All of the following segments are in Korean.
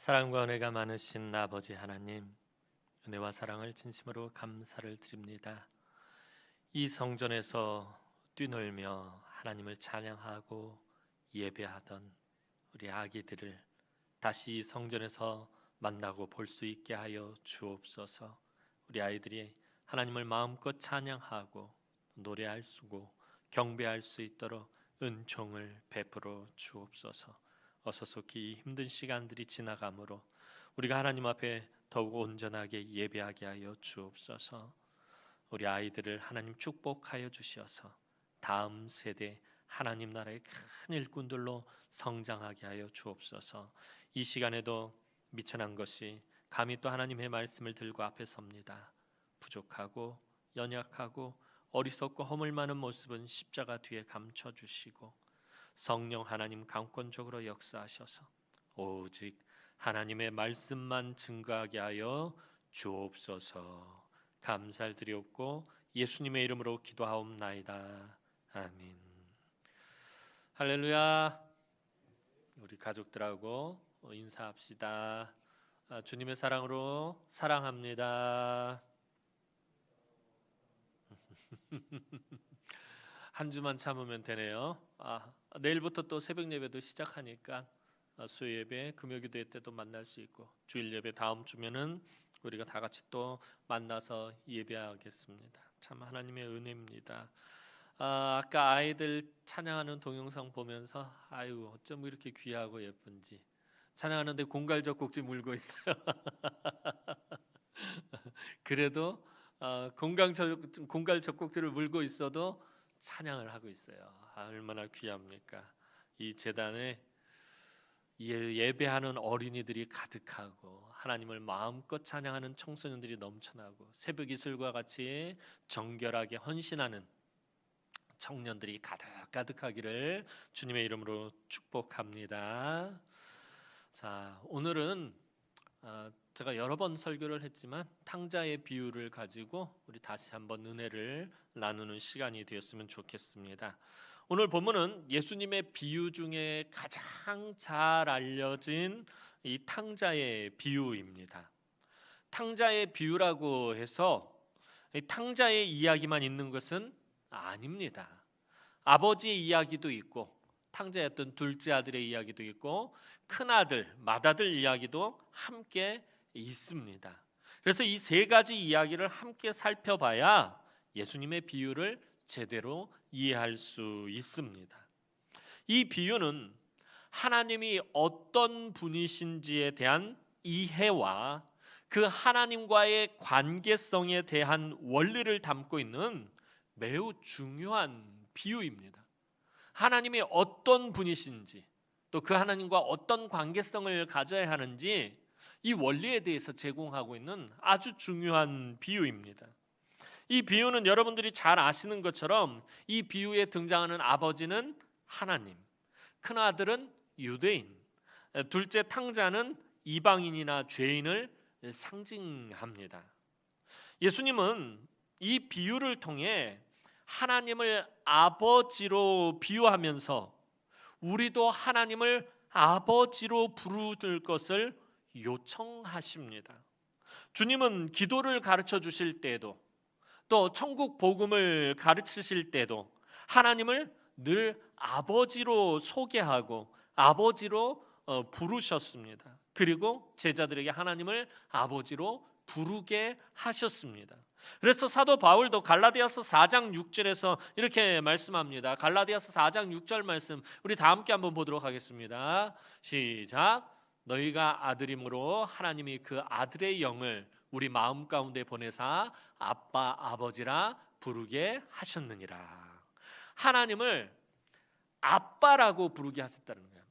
사랑과 은혜가 많으신 아버지 하나님, 은혜와 사랑을 진심으로 감사를 드립니다. 이 성전에서 뛰놀며 하나님을 찬양하고 예배하던 우리 아기들을 다시 이 성전에서 만나고 볼 수 있게 하여 주옵소서. 우리 아이들이 하나님을 마음껏 찬양하고 노래할 수고 경배할 수 있도록 은총을 베풀어 주옵소서. 어서 속히 이 힘든 시간들이 지나가므로 우리가 하나님 앞에 더욱 온전하게 예배하게 하여 주옵소서. 우리 아이들을 하나님 축복하여 주시어서 다음 세대 하나님 나라의 큰 일꾼들로 성장하게 하여 주옵소서. 이 시간에도 미천한 것이 감히 또 하나님의 말씀을 들고 앞에 섭니다. 부족하고 연약하고 어리석고 허물 많은 모습은 십자가 뒤에 감춰주시고 성령 하나님 강권적으로 역사하셔서 오직 하나님의 말씀만 증거하게 하여 주옵소서. 감사를 드리옵고 예수님의 이름으로 기도하옵나이다. 아멘. 할렐루야. 우리 가족들하고 인사합시다. 주님의 사랑으로 사랑합니다. 한 주만 참으면 되네요. 내일부터 또 새벽 예배도 시작하니까 수요 예배, 금요기도 때도 만날 수 있고 주일 예배 다음 주면은 우리가 다 같이 또 만나서 예배하겠습니다. 참 하나님의 은혜입니다. 아까 아이들 찬양하는 동영상 보면서 아유 어쩜 이렇게 귀하고 예쁜지 찬양하는데 공갈젖꼭지 물고 있어요. 그래도 공갈젖꼭지를 물고 있어도 찬양을 하고 있어요. 얼마나 귀합니까? 이 제단에 예배하는 어린이들이 가득하고 하나님을 마음껏 찬양하는 청소년들이 넘쳐나고 새벽 이슬과 같이 정결하게 헌신하는 청년들이 가득하기를 주님의 이름으로 축복합니다. 자, 오늘은 제가 여러 번 설교를 했지만 탕자의 비유를 가지고 우리 다시 한번 은혜를 나누는 시간이 되었으면 좋겠습니다. 오늘 본문은 예수님의 비유 중에 가장 잘 알려진 이 탕자의 비유입니다. 탕자의 비유라고 해서 이 탕자의 이야기만 있는 것은 아닙니다. 아버지의 이야기도 있고 탕자였던 둘째 아들의 이야기도 있고 큰아들, 맏아들 이야기도 함께 있습니다. 그래서 이 세 가지 이야기를 함께 살펴봐야 예수님의 비유를 제대로 이해할 수 있습니다. 이 비유는 하나님이 어떤 분이신지에 대한 이해와 그 하나님과의 관계성에 대한 원리를 담고 있는 매우 중요한 비유입니다. 하나님이 어떤 분이신지 또 그 하나님과 어떤 관계성을 가져야 하는지 이 원리에 대해서 제공하고 있는 아주 중요한 비유입니다. 이 비유는 여러분들이 잘 아시는 것처럼 이 비유에 등장하는 아버지는 하나님, 큰아들은 유대인, 둘째 탕자는 이방인이나 죄인을 상징합니다. 예수님은 이 비유를 통해 하나님을 아버지로 비유하면서 우리도 하나님을 아버지로 부를 것을 요청하십니다. 주님은 기도를 가르쳐 주실 때에도 또 천국 복음을 가르치실 때도 하나님을 늘 아버지로 소개하고 아버지로 부르셨습니다. 그리고 제자들에게 하나님을 아버지로 부르게 하셨습니다. 그래서 사도 바울도 갈라디아서 4장 6절에서 이렇게 말씀합니다. 갈라디아서 4장 6절 말씀 우리 다 함께 한번 보도록 하겠습니다. 시작. 너희가 아들임으로 하나님이 그 아들의 영을 우리 마음 가운데 보내사 아빠 아버지라 부르게 하셨느니라. 하나님을 아빠라고 부르게 하셨다는 거예요.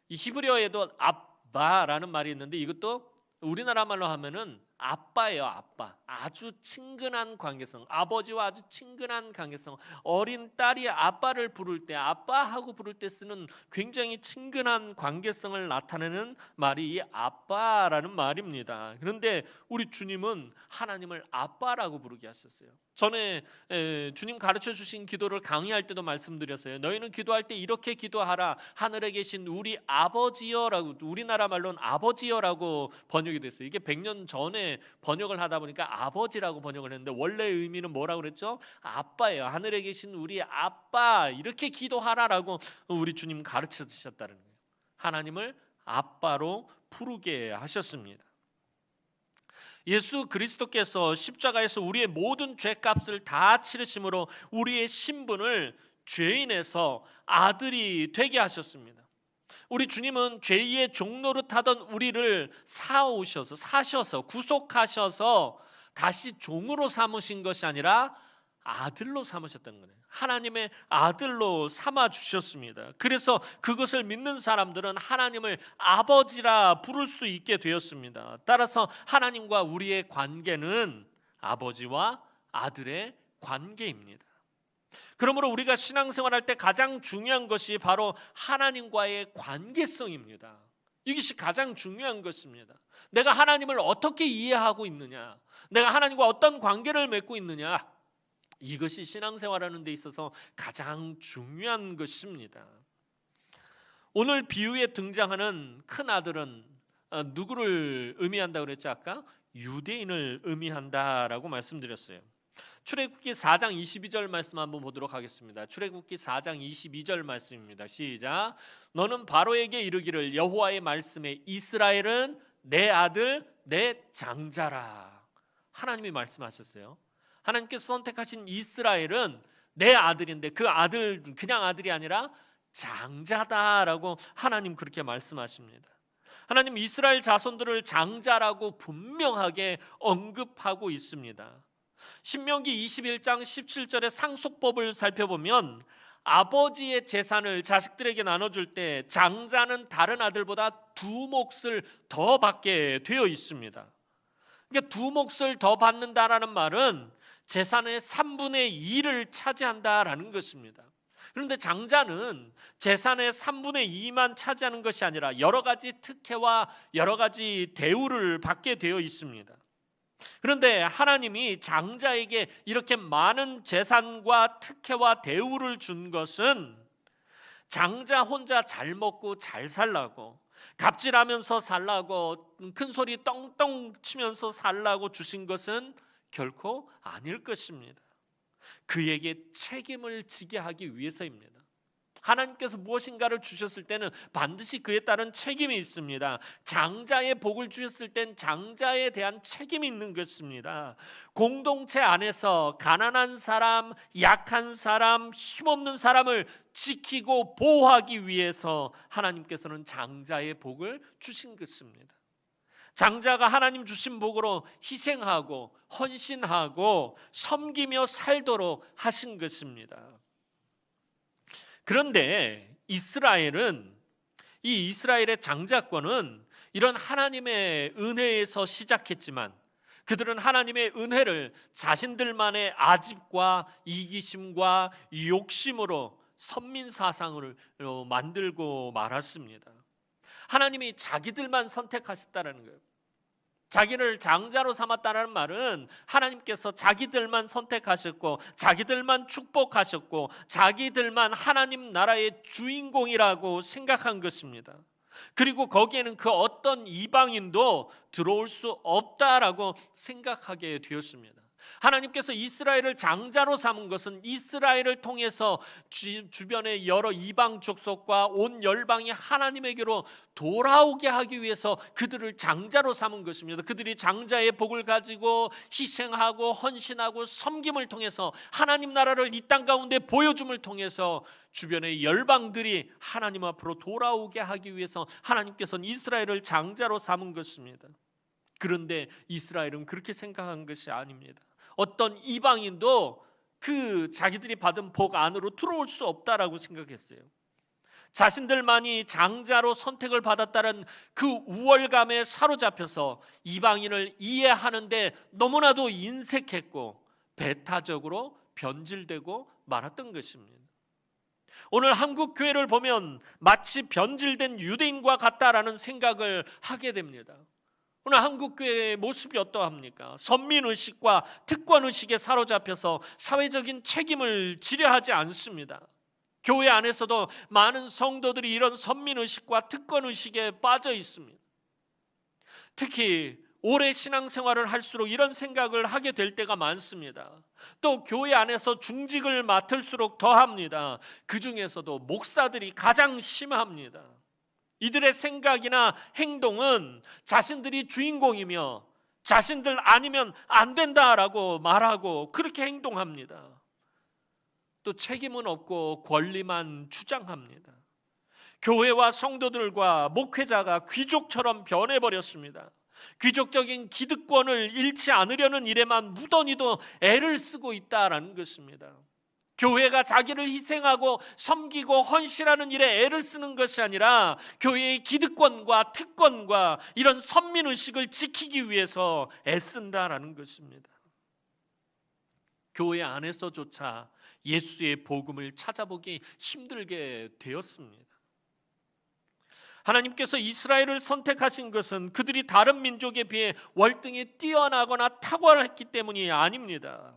이 히브리어에도 아빠라는 말이 있는데 이것도 우리나라 말로 하면은 아빠예요, 아빠. 아주 친근한 관계성, 아버지와 아주 친근한 관계성. 어린 딸이 아빠를 부를 때, 아빠하고 부를 때 쓰는 굉장히 친근한 관계성을 나타내는 말이 이 아빠라는 말입니다. 그런데 우리 주님은 하나님을 아빠라고 부르게 하셨어요. 전에 주님 가르쳐 주신 기도를 강의할 때도 말씀드렸어요. 너희는 기도할 때 이렇게 기도하라. 하늘에 계신 우리 아버지여라고, 우리나라 말로는 아버지여라고 번역이 됐어요. 이게 100년 전에 번역을 하다 보니까 아버지라고 번역을 했는데 원래 의미는 뭐라고 그랬죠? 아빠예요. 하늘에 계신 우리 아빠, 이렇게 기도하라라고 우리 주님 가르쳐 주셨다는 거예요. 하나님을 아빠로 부르게 하셨습니다. 예수 그리스도께서 십자가에서 우리의 모든 죄값을 다 치르심으로 우리의 신분을 죄인에서 아들이 되게 하셨습니다. 우리 주님은 죄의 종노릇하던 우리를 사셔서 구속하셔서 다시 종으로 삼으신 것이 아니라 아들로 삼으셨던 거예요. 하나님의 아들로 삼아 주셨습니다. 그래서 그것을 믿는 사람들은 하나님을 아버지라 부를 수 있게 되었습니다. 따라서 하나님과 우리의 관계는 아버지와 아들의 관계입니다. 그러므로 우리가 신앙생활할 때 가장 중요한 것이 바로 하나님과의 관계성입니다. 이것이 가장 중요한 것입니다. 내가 하나님을 어떻게 이해하고 있느냐, 내가 하나님과 어떤 관계를 맺고 있느냐, 이것이 신앙생활하는 데 있어서 가장 중요한 것입니다. 오늘 비유에 등장하는 큰 아들은 누구를 의미한다고 그랬죠? 아까 유대인을 의미한다라고 말씀드렸어요. 출애굽기 4장 22절 말씀 한번 보도록 하겠습니다. 출애굽기 4장 22절 말씀입니다. 시작. 너는 바로에게 이르기를 여호와의 말씀에 이스라엘은 내 아들 내 장자라. 하나님이 말씀하셨어요. 하나님께서 선택하신 이스라엘은 내 아들인데 그 아들 그냥 아들이 아니라 장자다라고 하나님 그렇게 말씀하십니다. 하나님 이스라엘 자손들을 장자라고 분명하게 언급하고 있습니다. 신명기 21장 17절의 상속법을 살펴보면 아버지의 재산을 자식들에게 나눠줄 때 장자는 다른 아들보다 2몫을 더 받게 되어 있습니다. 그러니까 2몫을 더 받는다라는 말은 재산의 3분의 2를 차지한다라는 것입니다. 그런데 장자는 재산의 3분의 2만 차지하는 것이 아니라 여러 가지 특혜와 여러 가지 대우를 받게 되어 있습니다. 그런데 하나님이 장자에게 이렇게 많은 재산과 특혜와 대우를 준 것은 장자 혼자 잘 먹고 잘 살라고, 갑질하면서 살라고, 큰 소리 떵떵 치면서 살라고 주신 것은 결코 아닐 것입니다. 그에게 책임을 지게 하기 위해서입니다. 하나님께서 무엇인가를 주셨을 때는 반드시 그에 따른 책임이 있습니다. 장자의 복을 주셨을 땐 장자에 대한 책임이 있는 것입니다. 공동체 안에서 가난한 사람, 약한 사람, 힘없는 사람을 지키고 보호하기 위해서 하나님께서는 장자의 복을 주신 것입니다. 장자가 하나님 주신 복으로 희생하고 헌신하고 섬기며 살도록 하신 것입니다. 그런데 이스라엘의 장자권은 이런 하나님의 은혜에서 시작했지만 그들은 하나님의 은혜를 자신들만의 아집과 이기심과 욕심으로 선민사상을 만들고 말았습니다. 하나님이 자기들만 선택하셨다는 거예요. 자기를 장자로 삼았다는 말은 하나님께서 자기들만 선택하셨고 자기들만 축복하셨고 자기들만 하나님 나라의 주인공이라고 생각한 것입니다. 그리고 거기에는 그 어떤 이방인도 들어올 수 없다라고 생각하게 되었습니다. 하나님께서 이스라엘을 장자로 삼은 것은 이스라엘을 통해서 주변의 여러 이방 족속과 온 열방이 하나님에게로 돌아오게 하기 위해서 그들을 장자로 삼은 것입니다. 그들이 장자의 복을 가지고 희생하고 헌신하고 섬김을 통해서 하나님 나라를 이 땅 가운데 보여줌을 통해서 주변의 열방들이 하나님 앞으로 돌아오게 하기 위해서 하나님께서는 이스라엘을 장자로 삼은 것입니다. 그런데 이스라엘은 그렇게 생각한 것이 아닙니다. 어떤 이방인도 그 자기들이 받은 복 안으로 들어올 수 없다라고 생각했어요. 자신들만이 장자로 선택을 받았다는 그 우월감에 사로잡혀서 이방인을 이해하는데 너무나도 인색했고 배타적으로 변질되고 말았던 것입니다. 오늘 한국 교회를 보면 마치 변질된 유대인과 같다라는 생각을 하게 됩니다. 오늘 한국 교회의 모습이 어떠합니까? 선민의식과 특권의식에 사로잡혀서 사회적인 책임을 지려 하지 않습니다. 교회 안에서도 많은 성도들이 이런 선민의식과 특권의식에 빠져 있습니다. 특히 오래 신앙생활을 할수록 이런 생각을 하게 될 때가 많습니다. 또 교회 안에서 중직을 맡을수록 더합니다. 그 중에서도 목사들이 가장 심합니다. 이들의 생각이나 행동은 자신들이 주인공이며 자신들 아니면 안 된다라고 말하고 그렇게 행동합니다. 또 책임은 없고 권리만 주장합니다. 교회와 성도들과 목회자가 귀족처럼 변해버렸습니다. 귀족적인 기득권을 잃지 않으려는 일에만 무던히도 애를 쓰고 있다라는 것입니다. 교회가 자기를 희생하고 섬기고 헌신하는 일에 애를 쓰는 것이 아니라 교회의 기득권과 특권과 이런 선민의식을 지키기 위해서 애쓴다라는 것입니다. 교회 안에서조차 예수의 복음을 찾아보기 힘들게 되었습니다. 하나님께서 이스라엘을 선택하신 것은 그들이 다른 민족에 비해 월등히 뛰어나거나 탁월했기 때문이 아닙니다.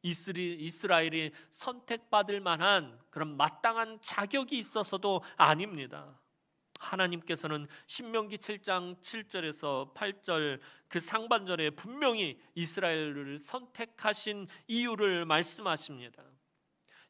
이스라엘이 선택받을 만한 그런 마땅한 자격이 있어서도 아닙니다. 하나님께서는 신명기 7장 7절에서 8절 그 상반절에 분명히 이스라엘을 선택하신 이유를 말씀하십니다.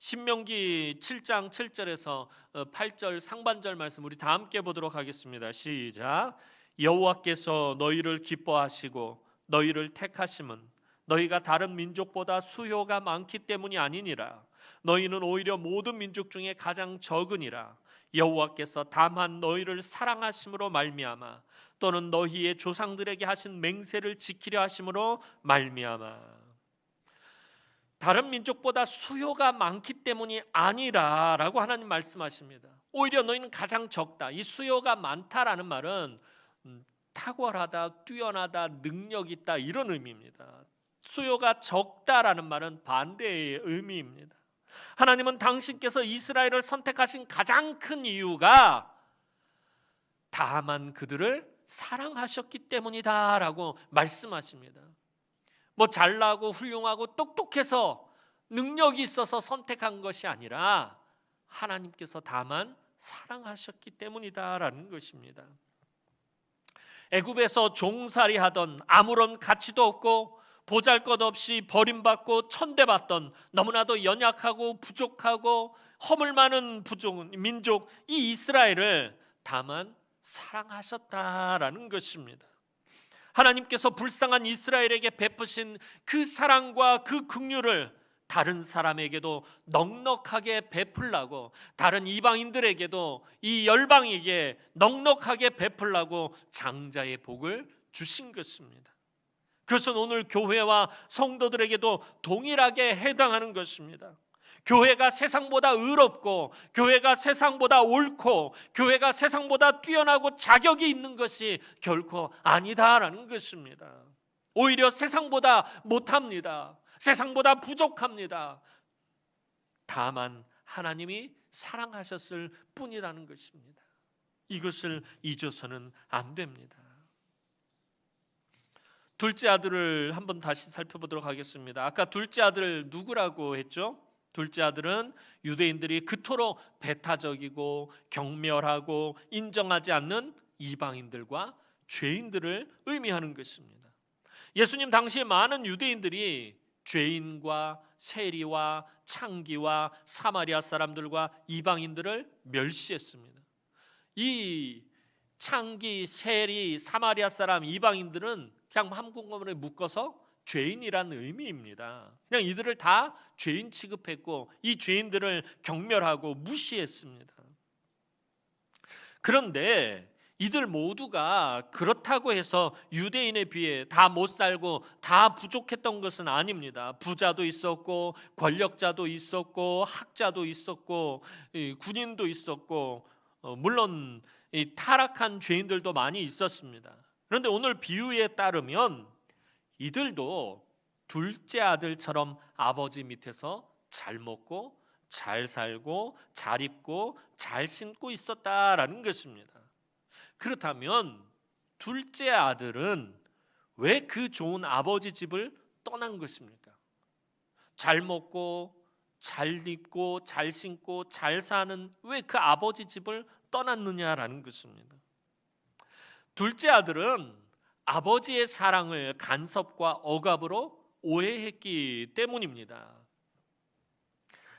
신명기 7장 7절에서 8절 상반절 말씀 우리 다 함께 보도록 하겠습니다. 시작. 여호와께서 너희를 기뻐하시고 너희를 택하심은 너희가 다른 민족보다 수요가 많기 때문이 아니니라. 너희는 오히려 모든 민족 중에 가장 적으니라. 여호와께서 다만 너희를 사랑하심으로 말미암아 또는 너희의 조상들에게 하신 맹세를 지키려 하심으로 말미암아. 다른 민족보다 수요가 많기 때문이 아니라라고 하나님 말씀하십니다. 오히려 너희는 가장 적다. 이 수요가 많다라는 말은 탁월하다, 뛰어나다, 능력 있다 이런 의미입니다. 수요가 적다라는 말은 반대의 의미입니다. 하나님은 당신께서 이스라엘을 선택하신 가장 큰 이유가 다만 그들을 사랑하셨기 때문이다라고 말씀하십니다. 뭐 잘나고 훌륭하고 똑똑해서 능력이 있어서 선택한 것이 아니라 하나님께서 다만 사랑하셨기 때문이다라는 것입니다. 애굽에서 종살이 하던 아무런 가치도 없고 보잘것없이 버림받고 천대받던 너무나도 연약하고 부족하고 허물 많은 민족 이 이스라엘을 다만 사랑하셨다라는 것입니다. 하나님께서 불쌍한 이스라엘에게 베푸신 그 사랑과 그 긍휼을 다른 사람에게도 넉넉하게 베풀라고, 다른 이방인들에게도 이 열방에게 넉넉하게 베풀라고 장자의 복을 주신 것입니다. 그것은 오늘 교회와 성도들에게도 동일하게 해당하는 것입니다. 교회가 세상보다 의롭고 교회가 세상보다 옳고 교회가 세상보다 뛰어나고 자격이 있는 것이 결코 아니다라는 것입니다. 오히려 세상보다 못합니다. 세상보다 부족합니다. 다만 하나님이 사랑하셨을 뿐이라는 것입니다. 이것을 잊어서는 안 됩니다. 둘째 아들을 한번 다시 살펴보도록 하겠습니다. 아까 둘째 아들 누구라고 했죠? 둘째 아들은 유대인들이 그토록 배타적이고 경멸하고 인정하지 않는 이방인들과 죄인들을 의미하는 것입니다. 예수님 당시에 많은 유대인들이 죄인과 세리와 창기와 사마리아 사람들과 이방인들을 멸시했습니다. 이 창기, 세리, 사마리아 사람, 이방인들은 그냥 한국어로 묶어서 죄인이라는 의미입니다. 그냥 이들을 다 죄인 취급했고 이 죄인들을 경멸하고 무시했습니다. 그런데 이들 모두가 그렇다고 해서 유대인에 비해 다 못 살고 다 부족했던 것은 아닙니다. 부자도 있었고 권력자도 있었고 학자도 있었고 군인도 있었고 물론 이 타락한 죄인들도 많이 있었습니다. 그런데 오늘 비유에 따르면 이들도 둘째 아들처럼 아버지 밑에서 잘 먹고 잘 살고 잘 입고 잘 신고 있었다라는 것입니다. 그렇다면 둘째 아들은 왜 그 좋은 아버지 집을 떠난 것입니까? 잘 먹고 잘 입고 잘 신고 잘 사는 왜 그 아버지 집을 떠났느냐라는 것입니다. 둘째 아들은 아버지의 사랑을 간섭과 억압으로 오해했기 때문입니다.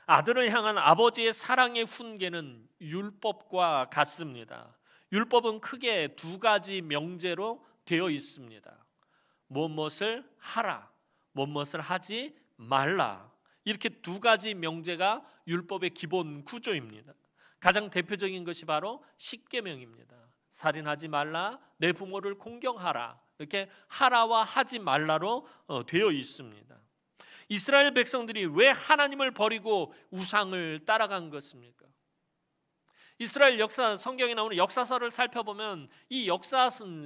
아들을 향한 아버지의 사랑의 훈계는 율법과 같습니다. 율법은 크게 두 가지 명제로 되어 있습니다. 무엇을 하라, 무엇을 하지 말라. 이렇게 두 가지 명제가 율법의 기본 구조입니다. 가장 대표적인 것이 바로 십계명입니다. 살인하지 말라, 내 부모를 공경하라. 이렇게 하라와 하지 말라로 되어 있습니다. 이스라엘 백성들이 왜 하나님을 버리고 우상을 따라간 것입니까? 이스라엘 역사, 성경에 나오는 역사서를 살펴보면 이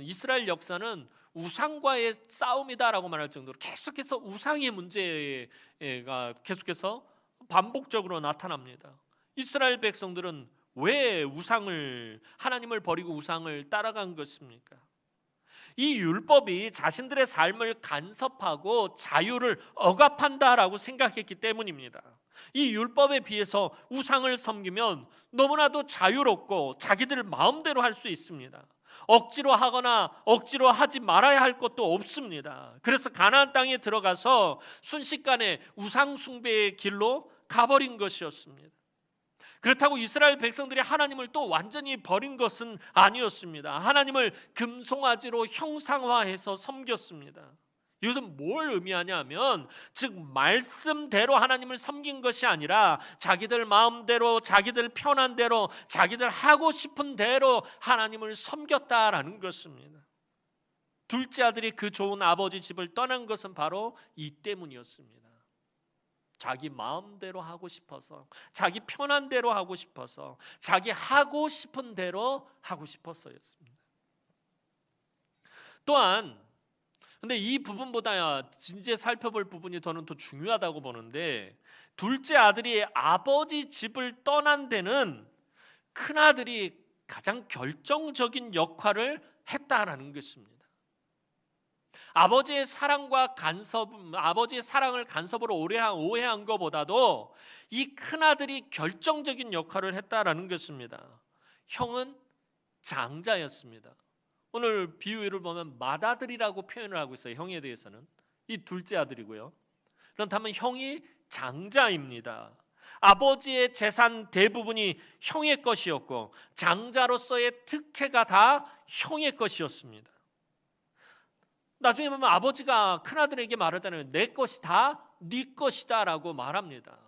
이스라엘 역사는 우상과의 싸움이다라고 말할 정도로 계속해서 우상의 문제가 계속해서 반복적으로 나타납니다. 이스라엘 백성들은 왜 하나님을 버리고 우상을 따라간 것입니까? 이 율법이 자신들의 삶을 간섭하고 자유를 억압한다라고 생각했기 때문입니다. 이 율법에 비해서 우상을 섬기면 너무나도 자유롭고 자기들 마음대로 할 수 있습니다. 억지로 하거나 억지로 하지 말아야 할 것도 없습니다. 그래서 가나안 땅에 들어가서 순식간에 우상 숭배의 길로 가버린 것이었습니다. 그렇다고 이스라엘 백성들이 하나님을 또 완전히 버린 것은 아니었습니다. 하나님을 금송아지로 형상화해서 섬겼습니다. 이것은 뭘 의미하냐면 즉 말씀대로 하나님을 섬긴 것이 아니라 자기들 마음대로 자기들 편한 대로 자기들 하고 싶은 대로 하나님을 섬겼다라는 것입니다. 둘째 아들이 그 좋은 아버지 집을 떠난 것은 바로 이 때문이었습니다. 자기 마음대로 하고 싶어서, 자기 편한 대로 하고 싶어서, 자기 하고 싶은 대로 하고 싶어서였습니다. 또한 근데 이 부분보다 이제 살펴볼 부분이 저는 더 중요하다고 보는데, 둘째 아들이 아버지 집을 떠난 데는 큰아들이 가장 결정적인 역할을 했다라는 것입니다. 아버지의 사랑을 간섭으로 오해한 것보다도 이 큰아들이 결정적인 역할을 했다라는 것입니다. 형은 장자였습니다. 오늘 비유를 보면 맏아들이라고 표현을 하고 있어요. 형에 대해서는 이 둘째 아들이고요. 그렇다면 형이 장자입니다. 아버지의 재산 대부분이 형의 것이었고 장자로서의 특혜가 다 형의 것이었습니다. 나중에 보면 아버지가 큰아들에게 말하잖아요. 내 것이 다 네 것이다 라고 말합니다.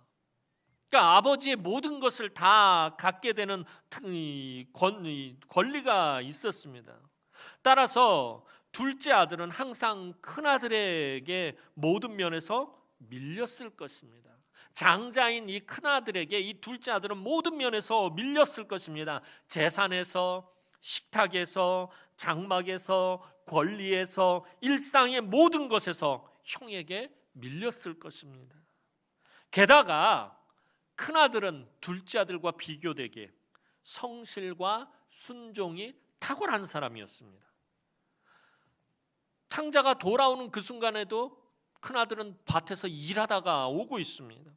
그러니까 아버지의 모든 것을 다 갖게 되는 권리가 있었습니다. 따라서 둘째 아들은 항상 큰아들에게 모든 면에서 밀렸을 것입니다. 장자인 이 큰아들에게 이 둘째 아들은 모든 면에서 밀렸을 것입니다. 재산에서, 식탁에서, 장막에서, 권리에서, 일상의 모든 것에서 형에게 밀렸을 것입니다. 게다가 큰아들은 둘째 아들과 비교되게 성실과 순종이 탁월한 사람이었습니다. 탕자가 돌아오는 그 순간에도 큰아들은 밭에서 일하다가 오고 있습니다.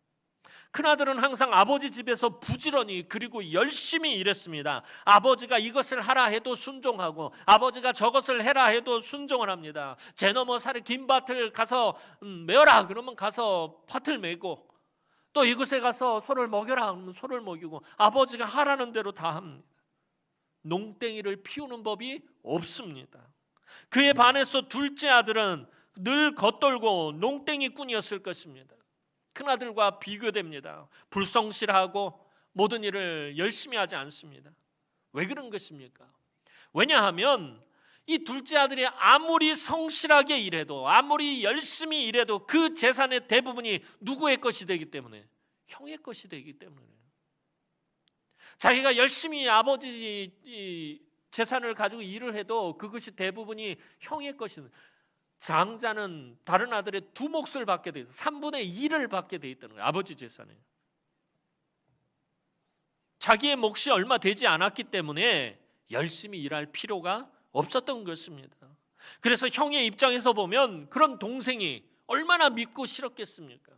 큰아들은 항상 아버지 집에서 부지런히 그리고 열심히 일했습니다. 아버지가 이것을 하라 해도 순종하고 아버지가 저것을 해라 해도 순종을 합니다. 제 너머 산에 긴 밭을 가서 메어라 그러면 가서 밭을 메고, 또 이곳에 가서 소를 먹여라 그러면 소를 먹이고, 아버지가 하라는 대로 다 합니다. 농땡이를 피우는 법이 없습니다. 그에 반해서 둘째 아들은 늘 겉돌고 농땡이꾼이었을 것입니다. 큰아들과 비교됩니다. 불성실하고 모든 일을 열심히 하지 않습니다. 왜 그런 것입니까? 왜냐하면 이 둘째 아들이 아무리 성실하게 일해도, 아무리 열심히 일해도 그 재산의 대부분이 누구의 것이 되기 때문에? 형의 것이 되기 때문에. 자기가 열심히 아버지 재산을 가지고 일을 해도 그것이 대부분이 형의 것입니다. 장자는 다른 아들의 2몫을 받게 돼 있어요. 3분의 1을 받게 돼 있다는 거예요. 아버지 재산에. 자기의 몫이 얼마 되지 않았기 때문에 열심히 일할 필요가 없었던 것입니다. 그래서 형의 입장에서 보면 그런 동생이 얼마나 믿고 싫었겠습니까?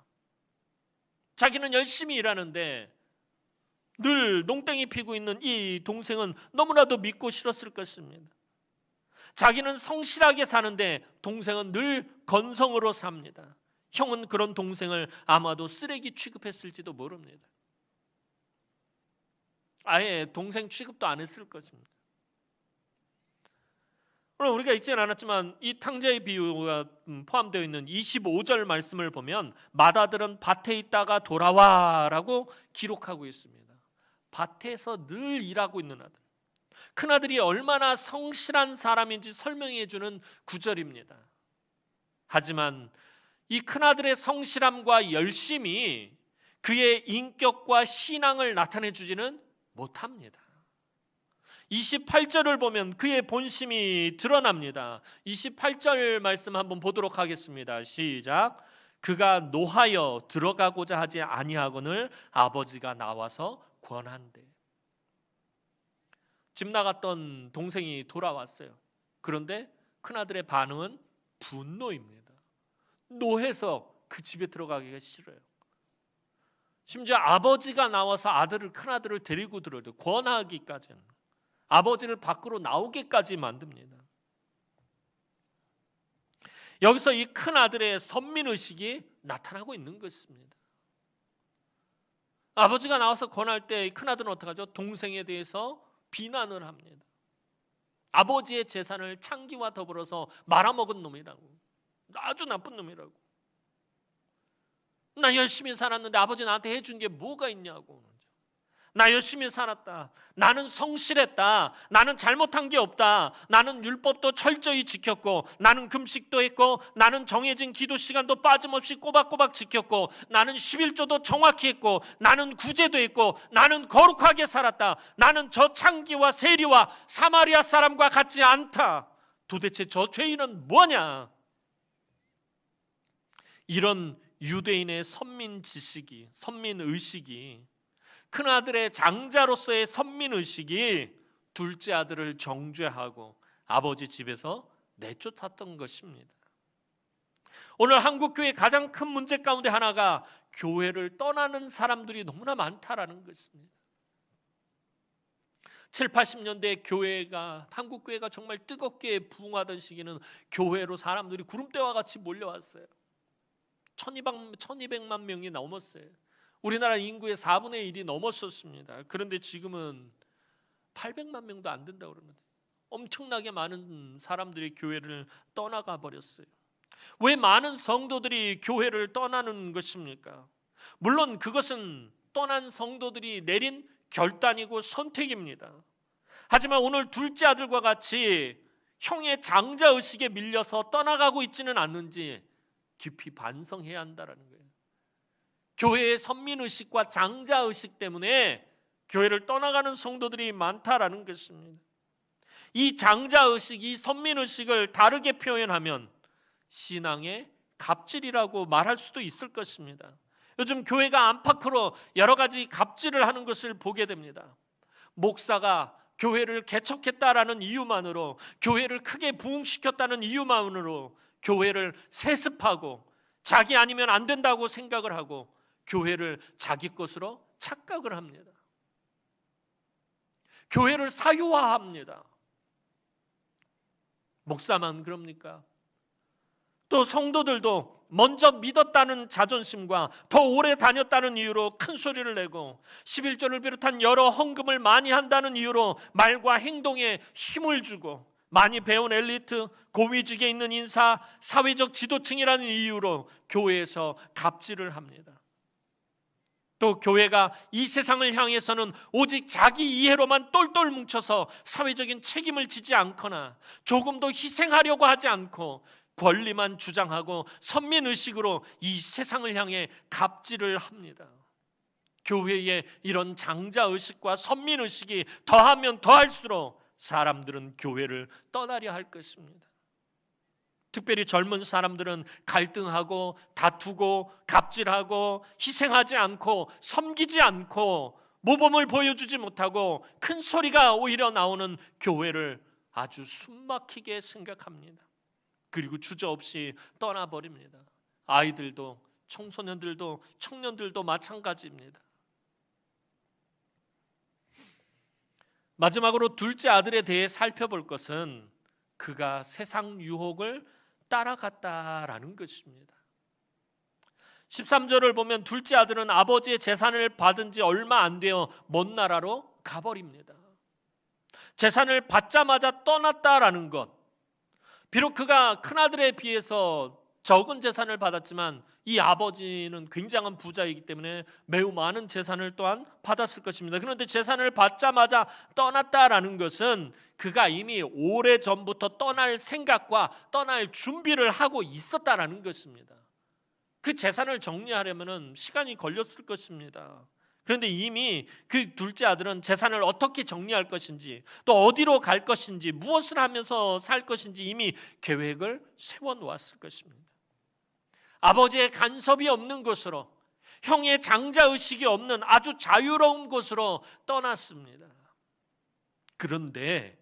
자기는 열심히 일하는데 늘 농땡이 피고 있는 이 동생은 너무나도 믿고 싫었을 것입니다. 자기는 성실하게 사는데 동생은 늘 건성으로 삽니다. 형은 그런 동생을 아마도 쓰레기 취급했을지도 모릅니다. 아예 동생 취급도 안 했을 것입니다. 그럼 우리가 읽지는 않았지만 이 탕자의 비유가 포함되어 있는 25절 말씀을 보면 맏아들은 밭에 있다가 돌아와라고 기록하고 있습니다. 밭에서 늘 일하고 있는 아들. 큰아들이 얼마나 성실한 사람인지 설명해 주는 구절입니다. 하지만 이 큰아들의 성실함과 열심이 그의 인격과 신앙을 나타내 주지는 못합니다. 28절을 보면 그의 본심이 드러납니다. 28절 말씀 한번 보도록 하겠습니다. 시작. 그가 노하여 들어가고자 하지 아니하거늘 아버지가 나와서 권한대. 집 나갔던 동생이 돌아왔어요. 그런데 큰아들의 반응은 분노입니다. 노해서 그 집에 들어가기가 싫어요. 심지어 아버지가 나와서 큰아들을 데리고 들어요. 권하기까지는. 아버지를 밖으로 나오게까지 만듭니다. 여기서 이 큰아들의 선민의식이 나타나고 있는 것입니다. 아버지가 나와서 권할 때 큰아들은 어떻게 하죠? 동생에 대해서 비난을 합니다. 아버지의 재산을 창기와 더불어서 말아먹은 놈이라고. 아주 나쁜 놈이라고. 나 열심히 살았는데 아버지 나한테 해준 게 뭐가 있냐고. 나 열심히 살았다. 나는 성실했다. 나는 잘못한 게 없다. 나는 율법도 철저히 지켰고, 나는 금식도 했고, 나는 정해진 기도 시간도 빠짐없이 꼬박꼬박 지켰고, 나는 11조도 정확히 했고, 나는 구제도 했고, 나는 거룩하게 살았다. 나는 저 창기와 세리와 사마리아 사람과 같지 않다. 도대체 저 죄인은 뭐냐? 이런 유대인의 선민의식이 큰아들의 장자로서의 선민의식이 둘째 아들을 정죄하고 아버지 집에서 내쫓았던 것입니다. 오늘 한국교회 가장 큰 문제 가운데 하나가 교회를 떠나는 사람들이 너무나 많다라는 것입니다. 7, 80년대 한국교회가 정말 뜨겁게 부흥하던 시기는 교회로 사람들이 구름대와 같이 몰려왔어요. 1200만 명이 넘었어요. 우리나라 인구의 4분의 1이 넘었었습니다. 그런데 지금은 800만 명도 안 된다고 그러는데 엄청나게 많은 사람들이 교회를 떠나가 버렸어요. 왜 많은 성도들이 교회를 떠나는 것입니까? 물론 그것은 떠난 성도들이 내린 결단이고 선택입니다. 하지만 오늘 둘째 아들과 같이 형의 장자의식에 밀려서 떠나가고 있지는 않는지 깊이 반성해야 한다는 거예요. 교회의 선민의식과 장자의식 때문에 교회를 떠나가는 성도들이 많다라는 것입니다. 이 장자의식, 이 선민의식을 다르게 표현하면 신앙의 갑질이라고 말할 수도 있을 것입니다. 요즘 교회가 안팎으로 여러 가지 갑질을 하는 것을 보게 됩니다. 목사가 교회를 개척했다라는 이유만으로, 교회를 크게 부흥시켰다는 이유만으로 교회를 세습하고 자기 아니면 안 된다고 생각을 하고 교회를 자기 것으로 착각을 합니다. 교회를 사유화합니다. 목사만 그럽니까? 또 성도들도 먼저 믿었다는 자존심과 더 오래 다녔다는 이유로 큰 소리를 내고 11조를 비롯한 여러 헌금을 많이 한다는 이유로 말과 행동에 힘을 주고 많이 배운 엘리트, 고위직에 있는 인사, 사회적 지도층이라는 이유로 교회에서 갑질을 합니다. 또 교회가 이 세상을 향해서는 오직 자기 이해로만 똘똘 뭉쳐서 사회적인 책임을 지지 않거나 조금도 희생하려고 하지 않고 권리만 주장하고 선민의식으로 이 세상을 향해 갑질을 합니다. 교회에 이런 장자의식과 선민의식이 더하면 더할수록 사람들은 교회를 떠나려 할 것입니다. 특별히 젊은 사람들은 갈등하고 다투고 갑질하고 희생하지 않고 섬기지 않고 모범을 보여주지 못하고 큰 소리가 오히려 나오는 교회를 아주 숨막히게 생각합니다. 그리고 주저없이 떠나버립니다. 아이들도 청소년들도 청년들도 마찬가지입니다. 마지막으로 둘째 아들에 대해 살펴볼 것은 그가 세상 유혹을 따라갔다라는 것입니다. 13절을 보면 둘째 아들은 아버지의 재산을 받은 지 얼마 안 되어 먼 나라로 가버립니다. 재산을 받자마자 떠났다라는 것. 비록 그가 큰아들에 비해서 적은 재산을 받았지만 이 아버지는 굉장한 부자이기 때문에 매우 많은 재산을 또한 받았을 것입니다. 그런데 재산을 받자마자 떠났다라는 것은 그가 이미 오래전부터 떠날 생각과 떠날 준비를 하고 있었다라는 것입니다. 그 재산을 정리하려면 시간이 걸렸을 것입니다. 그런데 이미 그 둘째 아들은 재산을 어떻게 정리할 것인지, 또 어디로 갈 것인지, 무엇을 하면서 살 것인지 이미 계획을 세워놓았을 것입니다. 아버지의 간섭이 없는 곳으로, 형의 장자의식이 없는 아주 자유로운 곳으로 떠났습니다. 그런데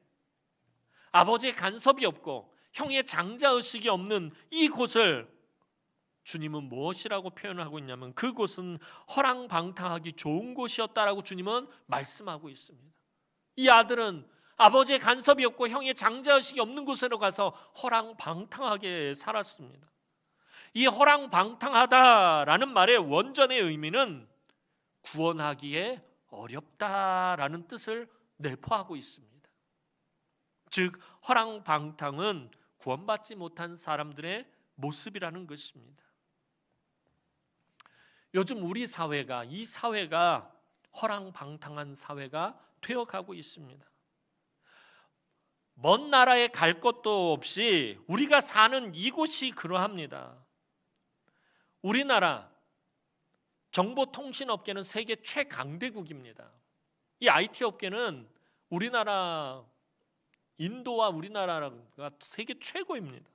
아버지의 간섭이 없고 형의 장자의식이 없는 이 곳을 주님은 무엇이라고 표현하고 있냐면 그곳은 허랑방탕하기 좋은 곳이었다라고 주님은 말씀하고 있습니다. 이 아들은 아버지의 간섭이 없고 형의 장자의식이 없는 곳으로 가서 허랑방탕하게 살았습니다. 이 허랑방탕하다라는 말의 원전의 의미는 구원하기에 어렵다라는 뜻을 내포하고 있습니다. 즉 허랑방탕은 구원받지 못한 사람들의 모습이라는 것입니다. 요즘 우리 사회가, 이 사회가 허랑방탕한 사회가 되어가고 있습니다. 먼 나라에 갈 것도 없이 우리가 사는 이곳이 그러합니다. 우리나라 정보통신업계는 세계 최강대국입니다. 이 IT 업계는 우리나라, 인도와 우리나라가 세계 최고입니다.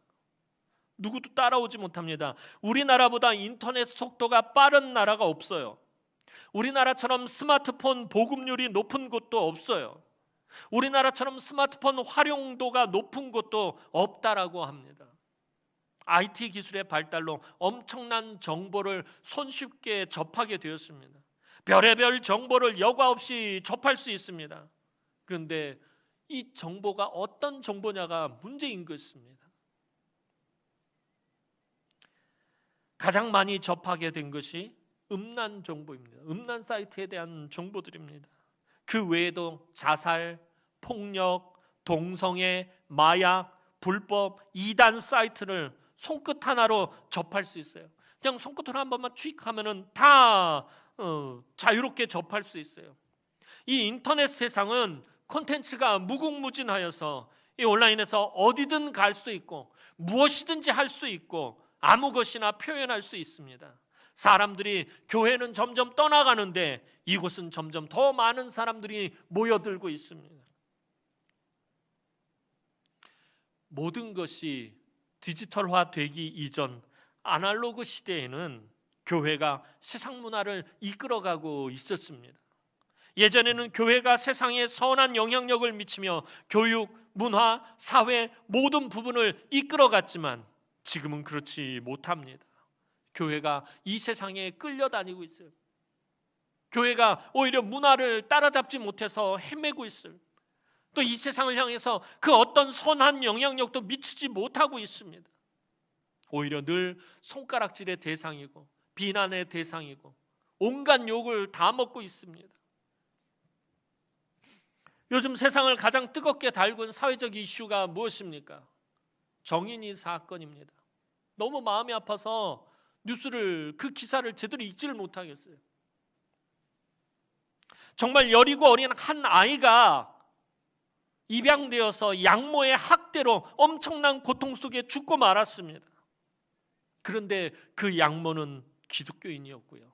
누구도 따라오지 못합니다. 우리나라보다 인터넷 속도가 빠른 나라가 없어요. 우리나라처럼 스마트폰 보급률이 높은 곳도 없어요. 우리나라처럼 스마트폰 활용도가 높은 곳도 없다라고 합니다. IT 기술의 발달로 엄청난 정보를 손쉽게 접하게 되었습니다. 별의별 정보를 여과 없이 접할 수 있습니다. 그런데 이 정보가 어떤 정보냐가 문제인 것입니다. 가장 많이 접하게 된 것이 음란 정보입니다. 음란 사이트에 대한 정보들입니다. 그 외에도 자살, 폭력, 동성애, 마약, 불법, 이단 사이트를 손끝 하나로 접할 수 있어요. 그냥 손끝으로 한 번만 tweak하면은 다 자유롭게 접할 수 있어요. 이 인터넷 세상은 콘텐츠가 무궁무진하여서 이 온라인에서 어디든 갈 수 있고 무엇이든지 할 수 있고 아무 것이나 표현할 수 있습니다. 사람들이 교회는 점점 떠나가는데 이곳은 점점 더 많은 사람들이 모여들고 있습니다. 모든 것이 디지털화 되기 이전 아날로그 시대에는 교회가 세상 문화를 이끌어가고 있었습니다. 예전에는 교회가 세상에 선한 영향력을 미치며 교육, 문화, 사회 모든 부분을 이끌어갔지만 지금은 그렇지 못합니다. 교회가 이 세상에 끌려다니고 있어요. 교회가 오히려 문화를 따라잡지 못해서 헤매고 있어요. 또 이 세상을 향해서 그 어떤 선한 영향력도 미치지 못하고 있습니다. 오히려 늘 손가락질의 대상이고 비난의 대상이고 온갖 욕을 다 먹고 있습니다. 요즘 세상을 가장 뜨겁게 달군 사회적 이슈가 무엇입니까? 정인이 사건입니다. 너무 마음이 아파서 그 기사를 제대로 읽지를 못하겠어요. 정말 여리고 어린 한 아이가 입양되어서 양모의 학대로 엄청난 고통 속에 죽고 말았습니다. 그런데 그 양모는 기독교인이었고요.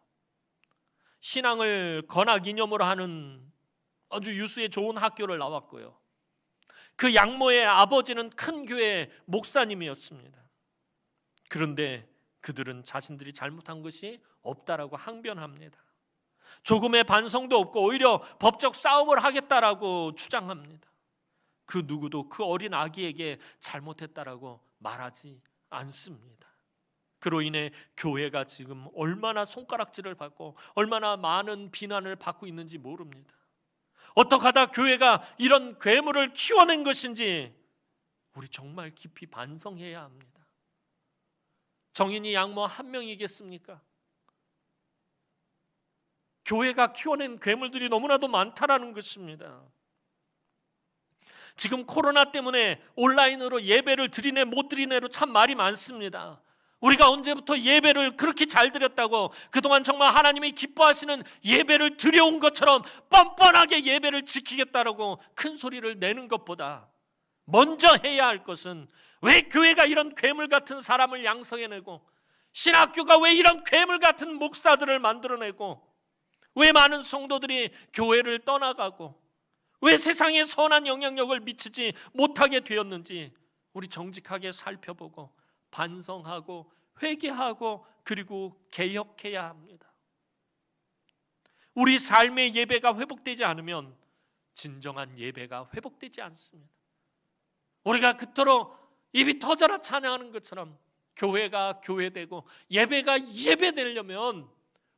신앙을 건학 이념으로 하는 아주 유수의 좋은 학교를 나왔고요. 그 양모의 아버지는 큰 교회 목사님이었습니다. 그런데 그들은 자신들이 잘못한 것이 없다라고 항변합니다. 조금의 반성도 없고 오히려 법적 싸움을 하겠다라고 주장합니다. 그 누구도 그 어린 아기에게 잘못했다라고 말하지 않습니다. 그로 인해 교회가 지금 얼마나 손가락질을 받고 얼마나 많은 비난을 받고 있는지 모릅니다. 어떻게 하다 교회가 이런 괴물을 키워낸 것인지 우리 정말 깊이 반성해야 합니다. 정인이 양모 한 명이겠습니까? 교회가 키워낸 괴물들이 너무나도 많다라는 것입니다. 지금 코로나 때문에 온라인으로 예배를 드리네 못 드리네로 참 말이 많습니다. 우리가 언제부터 예배를 그렇게 잘 드렸다고 그동안 정말 하나님이 기뻐하시는 예배를 드려온 것처럼 뻔뻔하게 예배를 지키겠다라고 큰 소리를 내는 것보다 먼저 해야 할 것은 왜 교회가 이런 괴물 같은 사람을 양성해내고 신학교가 왜 이런 괴물 같은 목사들을 만들어내고 왜 많은 성도들이 교회를 떠나가고 왜 세상에 선한 영향력을 미치지 못하게 되었는지 우리 정직하게 살펴보고 반성하고 회개하고 그리고 개혁해야 합니다. 우리 삶의 예배가 회복되지 않으면 진정한 예배가 회복되지 않습니다. 우리가 그토록 입이 터져라 찬양하는 것처럼 교회가 교회되고 예배가 예배되려면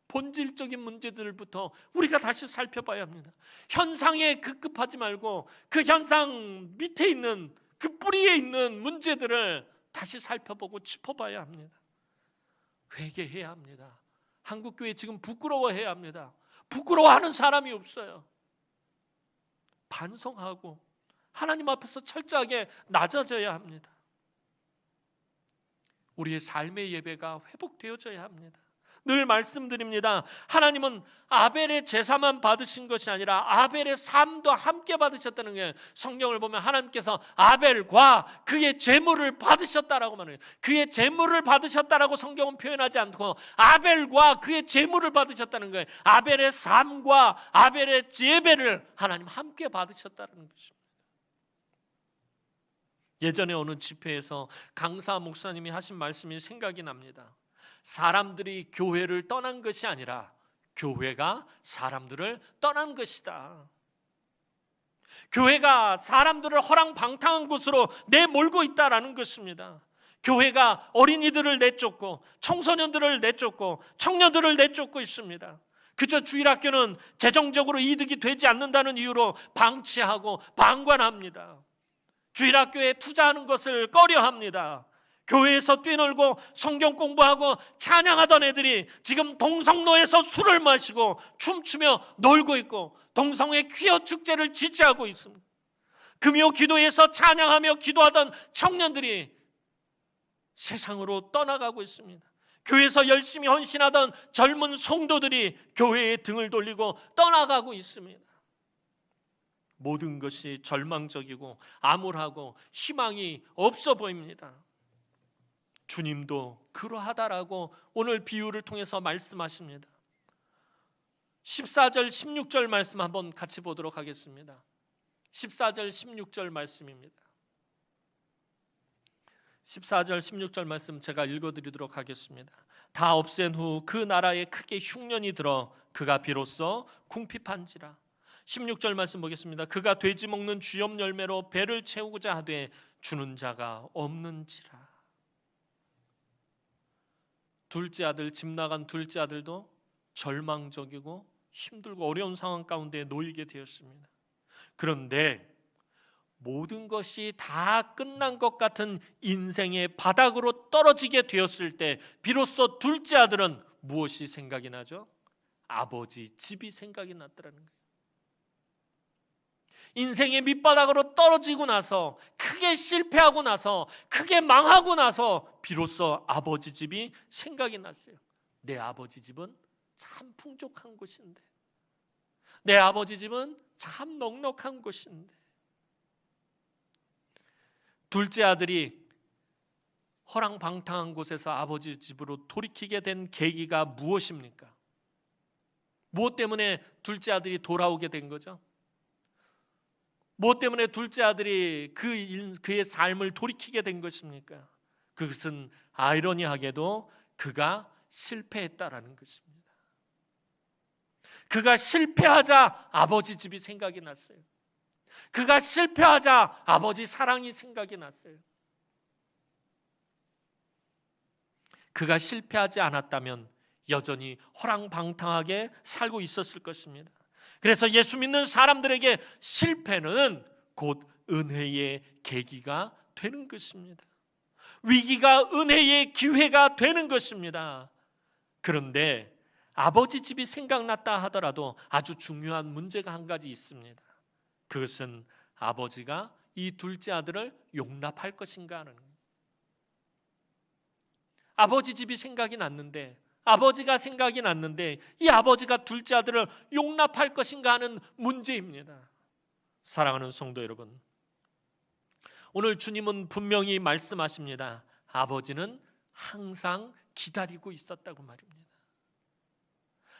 본질적인 문제들부터 우리가 다시 살펴봐야 합니다. 현상에 급급하지 말고 그 현상 밑에 있는 그 뿌리에 있는 문제들을 다시 살펴보고 짚어봐야 합니다. 회개해야 합니다. 한국교회 지금 부끄러워해야 합니다. 부끄러워하는 사람이 없어요. 반성하고 하나님 앞에서 철저하게 낮아져야 합니다. 우리의 삶의 예배가 회복되어져야 합니다. 늘 말씀드립니다. 하나님은 아벨의 제사만 받으신 것이 아니라 아벨의 삶도 함께 받으셨다는 게 성경을 보면 하나님께서 아벨과 그의 제물을 받으셨다라고 말해요. 그의 제물을 받으셨다라고 성경은 표현하지 않고 아벨과 그의 제물을 받으셨다는 거예요. 아벨의 삶과 아벨의 예배를 하나님 함께 받으셨다는 것입니다. 예전에 어느 집회에서 강사 목사님이 하신 말씀이 생각이 납니다. 사람들이 교회를 떠난 것이 아니라 교회가 사람들을 떠난 것이다. 교회가 사람들을 허랑방탕한 곳으로 내몰고 있다라는 것입니다. 교회가 어린이들을 내쫓고 청소년들을 내쫓고 청년들을 내쫓고 있습니다. 그저 주일학교는 재정적으로 이득이 되지 않는다는 이유로 방치하고 방관합니다. 주일학교에 투자하는 것을 꺼려합니다. 교회에서 뛰놀고 성경 공부하고 찬양하던 애들이 지금 동성로에서 술을 마시고 춤추며 놀고 있고 동성애 퀴어 축제를 지지하고 있습니다. 금요 기도에서 찬양하며 기도하던 청년들이 세상으로 떠나가고 있습니다. 교회에서 열심히 헌신하던 젊은 성도들이 교회에 등을 돌리고 떠나가고 있습니다. 모든 것이 절망적이고 암울하고 희망이 없어 보입니다. 주님도 그러하다라고 오늘 비유를 통해서 말씀하십니다. 14절 16절 말씀 한번 같이 보도록 하겠습니다. 14절 16절 말씀입니다. 14절 16절 말씀 제가 읽어드리도록 하겠습니다. 다 없앤 후 그 나라에 크게 흉년이 들어 그가 비로소 궁핍한지라. 16절 말씀 보겠습니다. 그가 돼지 먹는 쥐염 열매로 배를 채우고자 하되 주는 자가 없는지라. 둘째 아들, 집 나간 둘째 아들도 절망적이고 힘들고 어려운 상황 가운데 놓이게 되었습니다. 그런데 모든 것이 다 끝난 것 같은 인생의 바닥으로 떨어지게 되었을 때 비로소 둘째 아들은 무엇이 생각이 나죠? 아버지 집이 생각이 났더라는 거예요. 인생의 밑바닥으로 떨어지고 나서 크게 실패하고 나서 크게 망하고 나서 비로소 아버지 집이 생각이 났어요. 내 아버지 집은 참 풍족한 곳인데, 내 아버지 집은 참 넉넉한 곳인데. 둘째 아들이 허랑방탕한 곳에서 아버지 집으로 돌이키게 된 계기가 무엇입니까? 무엇 때문에 둘째 아들이 돌아오게 된 거죠? 무엇 때문에 둘째 아들이 그의 삶을 돌이키게 된 것입니까? 그것은 아이러니하게도 그가 실패했다라는 것입니다. 그가 실패하자 아버지 집이 생각이 났어요. 그가 실패하자 아버지 사랑이 생각이 났어요. 그가 실패하지 않았다면 여전히 허랑방탕하게 살고 있었을 것입니다. 그래서 예수 믿는 사람들에게 실패는 곧 은혜의 계기가 되는 것입니다. 위기가 은혜의 기회가 되는 것입니다. 그런데 아버지 집이 생각났다 하더라도 아주 중요한 문제가 한 가지 있습니다. 그것은 아버지가 이 둘째 아들을 용납할 것인가 하는 거예요. 아버지 집이 생각이 났는데, 아버지가 생각이 났는데 이 아버지가 둘째 아들을 용납할 것인가 하는 문제입니다. 사랑하는 성도 여러분, 오늘 주님은 분명히 말씀하십니다. 아버지는 항상 기다리고 있었다고 말입니다.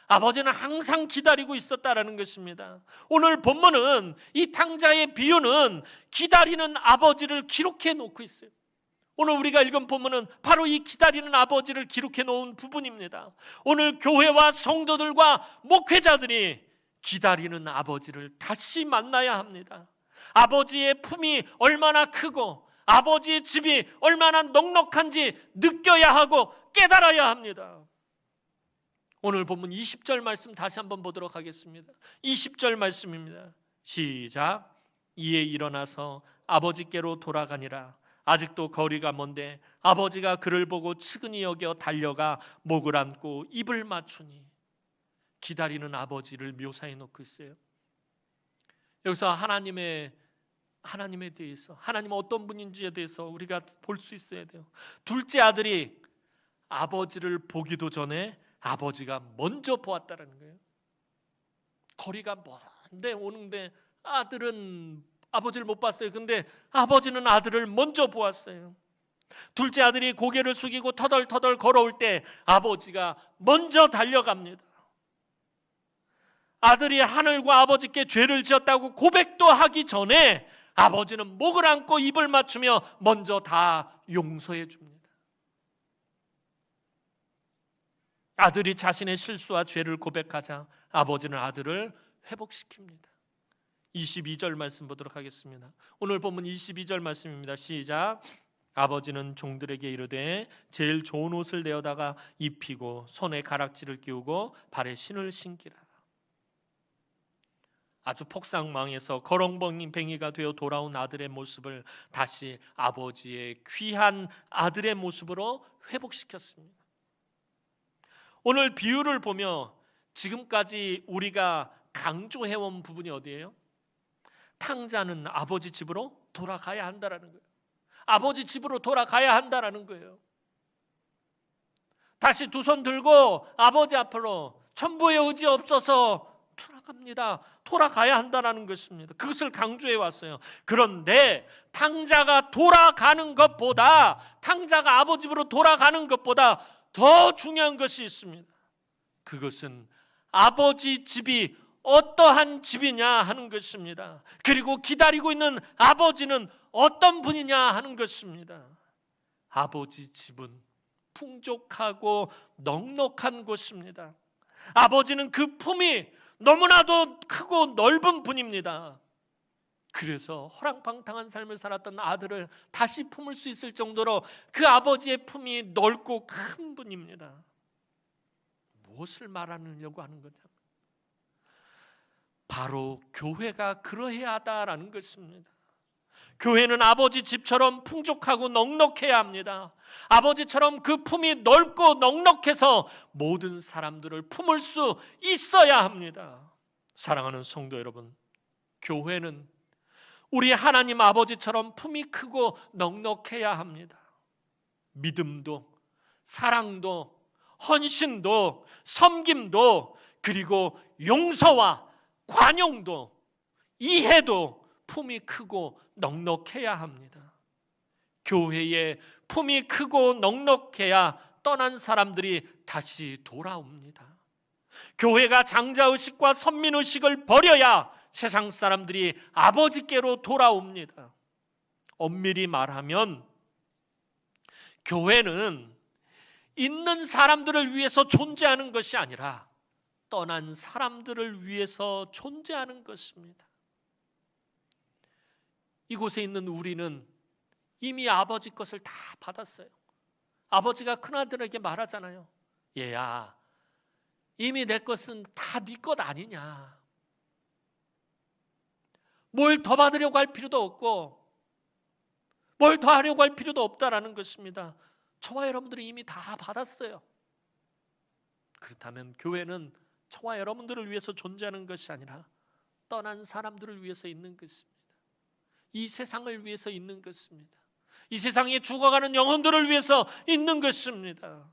아버지는 항상 기다리고 있었다라는 것입니다. 오늘 본문은 이 탕자의 비유는 기다리는 아버지를 기록해 놓고 있어요. 오늘 우리가 읽은 본문은 바로 이 기다리는 아버지를 기록해 놓은 부분입니다. 오늘 교회와 성도들과 목회자들이 기다리는 아버지를 다시 만나야 합니다. 아버지의 품이 얼마나 크고 아버지의 집이 얼마나 넉넉한지 느껴야 하고 깨달아야 합니다. 오늘 본문 20절 말씀 다시 한번 보도록 하겠습니다. 20절 말씀입니다. 시작. 이에 일어나서 아버지께로 돌아가니라. 아직도 거리가 먼데 아버지가 그를 보고 측은히 여겨 달려가 목을 안고 입을 맞추니. 기다리는 아버지를 묘사해 놓고 있어요. 여기서 하나님에 대해서, 하나님은 어떤 분인지에 대해서 우리가 볼 수 있어야 돼요. 둘째 아들이 아버지를 보기도 전에 아버지가 먼저 보았다는 거예요. 거리가 먼데 오는데 아들은 아버지를 못 봤어요. 근데 아버지는 아들을 먼저 보았어요. 둘째 아들이 고개를 숙이고 터덜터덜 걸어올 때 아버지가 먼저 달려갑니다. 아들이 하늘과 아버지께 죄를 지었다고 고백도 하기 전에 아버지는 목을 안고 입을 맞추며 먼저 다 용서해 줍니다. 아들이 자신의 실수와 죄를 고백하자 아버지는 아들을 회복시킵니다. 22절 말씀 보도록 하겠습니다. 오늘 본문 22절 말씀입니다. 시작. 아버지는 종들에게 이르되 제일 좋은 옷을 내어다가 입히고 손에 가락지를 끼우고 발에 신을 신기라. 아주 폭삭망해서 거렁뱅이가 되어 돌아온 아들의 모습을 다시 아버지의 귀한 아들의 모습으로 회복시켰습니다. 오늘 비유를 보며 지금까지 우리가 강조해온 부분이 어디예요? 탕자는 아버지 집으로 돌아가야 한다라는 거예요. 아버지 집으로 돌아가야 한다라는 거예요. 다시 두 손 들고 아버지 앞으로 천부의 의지 없어서 돌아갑니다. 돌아가야 한다라는 것입니다. 그것을 강조해 왔어요. 그런데 탕자가 돌아가는 것보다, 탕자가 아버지 집으로 돌아가는 것보다 더 중요한 것이 있습니다. 그것은 아버지 집이 어떠한 집이냐 하는 것입니다. 그리고 기다리고 있는 아버지는 어떤 분이냐 하는 것입니다. 아버지 집은 풍족하고 넉넉한 곳입니다. 아버지는 그 품이 너무나도 크고 넓은 분입니다. 그래서 허랑방탕한 삶을 살았던 아들을 다시 품을 수 있을 정도로 그 아버지의 품이 넓고 큰 분입니다. 무엇을 말하려고 하는 거냐? 바로 교회가 그러해야 하다라는 것입니다. 교회는 아버지 집처럼 풍족하고 넉넉해야 합니다. 아버지처럼 그 품이 넓고 넉넉해서 모든 사람들을 품을 수 있어야 합니다. 사랑하는 성도 여러분, 교회는 우리 하나님 아버지처럼 품이 크고 넉넉해야 합니다. 믿음도, 사랑도, 헌신도, 섬김도, 그리고 용서와 관용도, 이해도 품이 크고 넉넉해야 합니다. 교회에 품이 크고 넉넉해야 떠난 사람들이 다시 돌아옵니다. 교회가 장자의식과 선민의식을 버려야 세상 사람들이 아버지께로 돌아옵니다. 엄밀히 말하면 교회는 있는 사람들을 위해서 존재하는 것이 아니라 떠난 사람들을 위해서 존재하는 것입니다. 이곳에 있는 우리는 이미 아버지 것을 다 받았어요. 아버지가 큰아들에게 말하잖아요. 얘야, 이미 내 것은 다 네 것 아니냐. 뭘 더 받으려고 할 필요도 없고 뭘 더 하려고 할 필요도 없다라는 것입니다. 저와 여러분들이 이미 다 받았어요. 그렇다면 교회는 저와 여러분들을 위해서 존재하는 것이 아니라 떠난 사람들을 위해서 있는 것입니다. 이 세상을 위해서 있는 것입니다. 이 세상에 죽어가는 영혼들을 위해서 있는 것입니다.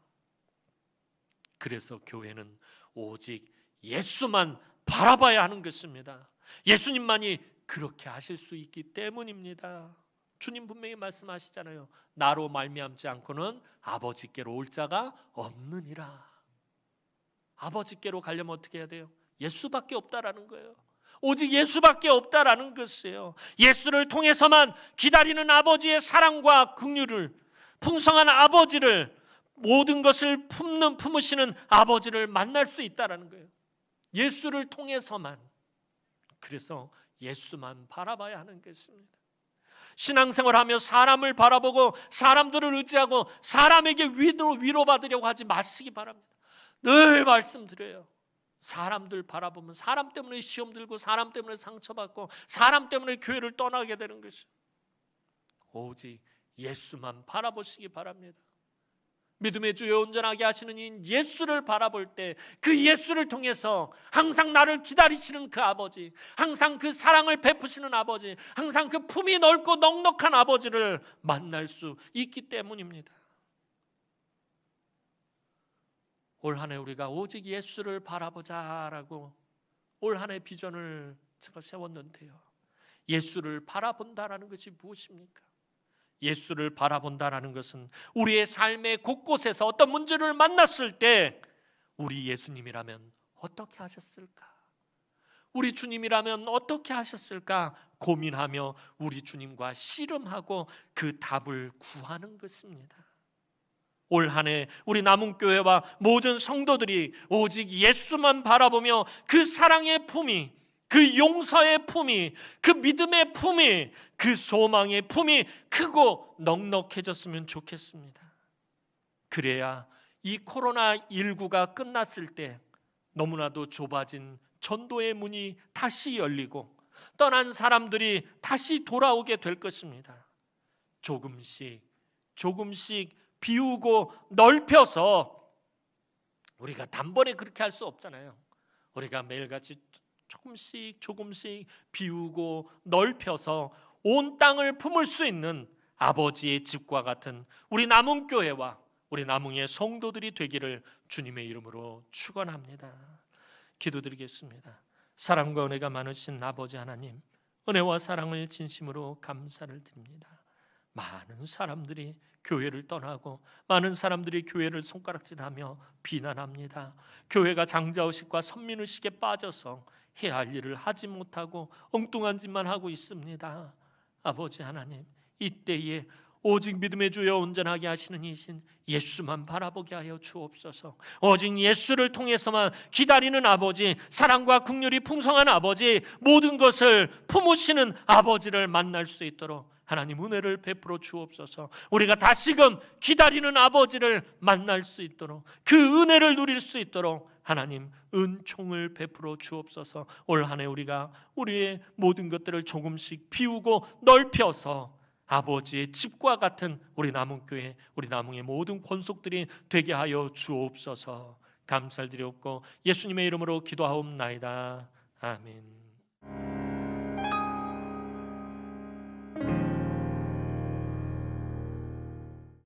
그래서 교회는 오직 예수만 바라봐야 하는 것입니다. 예수님만이 그렇게 하실 수 있기 때문입니다. 주님 분명히 말씀하시잖아요. 나로 말미암지 않고는 아버지께로 올 자가 없느니라. 아버지께로 가려면 어떻게 해야 돼요? 예수밖에 없다라는 거예요. 오직 예수밖에 없다라는 것이에요. 예수를 통해서만 기다리는 아버지의 사랑과 긍휼을, 풍성한 아버지를, 모든 것을 품으시는 아버지를 만날 수 있다라는 거예요. 예수를 통해서만. 그래서 예수만 바라봐야 하는 것입니다. 신앙생활하며 사람을 바라보고 사람들을 의지하고 사람에게 위로받으려고 하지 마시기 바랍니다. 늘 말씀드려요. 사람들 바라보면 사람 때문에 시험 들고 사람 때문에 상처받고 사람 때문에 교회를 떠나게 되는 것이에요. 오직 예수만 바라보시기 바랍니다. 믿음의 주여 온전하게 하시는 이 예수를 바라볼 때 그 예수를 통해서 항상 나를 기다리시는 그 아버지, 항상 그 사랑을 베푸시는 아버지, 항상 그 품이 넓고 넉넉한 아버지를 만날 수 있기 때문입니다. 올 한 해 우리가 오직 예수를 바라보자라고 올 한 해 비전을 제가 세웠는데요. 예수를 바라본다라는 것이 무엇입니까? 예수를 바라본다라는 것은 우리의 삶의 곳곳에서 어떤 문제를 만났을 때 우리 예수님이라면 어떻게 하셨을까? 우리 주님이라면 어떻게 하셨을까? 고민하며 우리 주님과 씨름하고 그 답을 구하는 것입니다. 올 한 해 우리 남은교회와 모든 성도들이 오직 예수만 바라보며 그 사랑의 품이, 그 용서의 품이, 그 믿음의 품이, 그 소망의 품이 크고 넉넉해졌으면 좋겠습니다. 그래야 이 코로나19가 끝났을 때 너무나도 좁아진 전도의 문이 다시 열리고 떠난 사람들이 다시 돌아오게 될 것입니다. 조금씩 비우고 넓혀서 우리가 단번에 그렇게 할 수 없잖아요. 우리가 매일같이 조금씩 비우고 넓혀서 온 땅을 품을 수 있는 아버지의 집과 같은 우리 남은교회와 우리 남은의 성도들이 되기를 주님의 이름으로 축원합니다. 기도드리겠습니다. 사랑과 은혜가 많으신 아버지 하나님, 은혜와 사랑을 진심으로 감사를 드립니다. 많은 사람들이 교회를 떠나고 많은 사람들이 교회를 손가락질하며 비난합니다. 교회가 장자의식과 선민의식에 빠져서 해야 할 일을 하지 못하고 엉뚱한 짓만 하고 있습니다. 아버지 하나님, 이때에 오직 믿음의 주여 온전하게 하시는 이신 예수만 바라보게 하여 주옵소서. 오직 예수를 통해서만 기다리는 아버지, 사랑과 긍휼이 풍성한 아버지, 모든 것을 품으시는 아버지를 만날 수 있도록 하나님 은혜를 베풀어 주옵소서. 우리가 다시금 기다리는 아버지를 만날 수 있도록, 그 은혜를 누릴 수 있도록 하나님 은총을 베풀어 주옵소서. 올 한 해 우리가 우리의 모든 것들을 조금씩 비우고 넓혀서 아버지의 집과 같은 우리 남은교회, 우리 남은의 모든 권속들이 되게 하여 주옵소서. 감사드리옵고 예수님의 이름으로 기도하옵나이다. 아멘.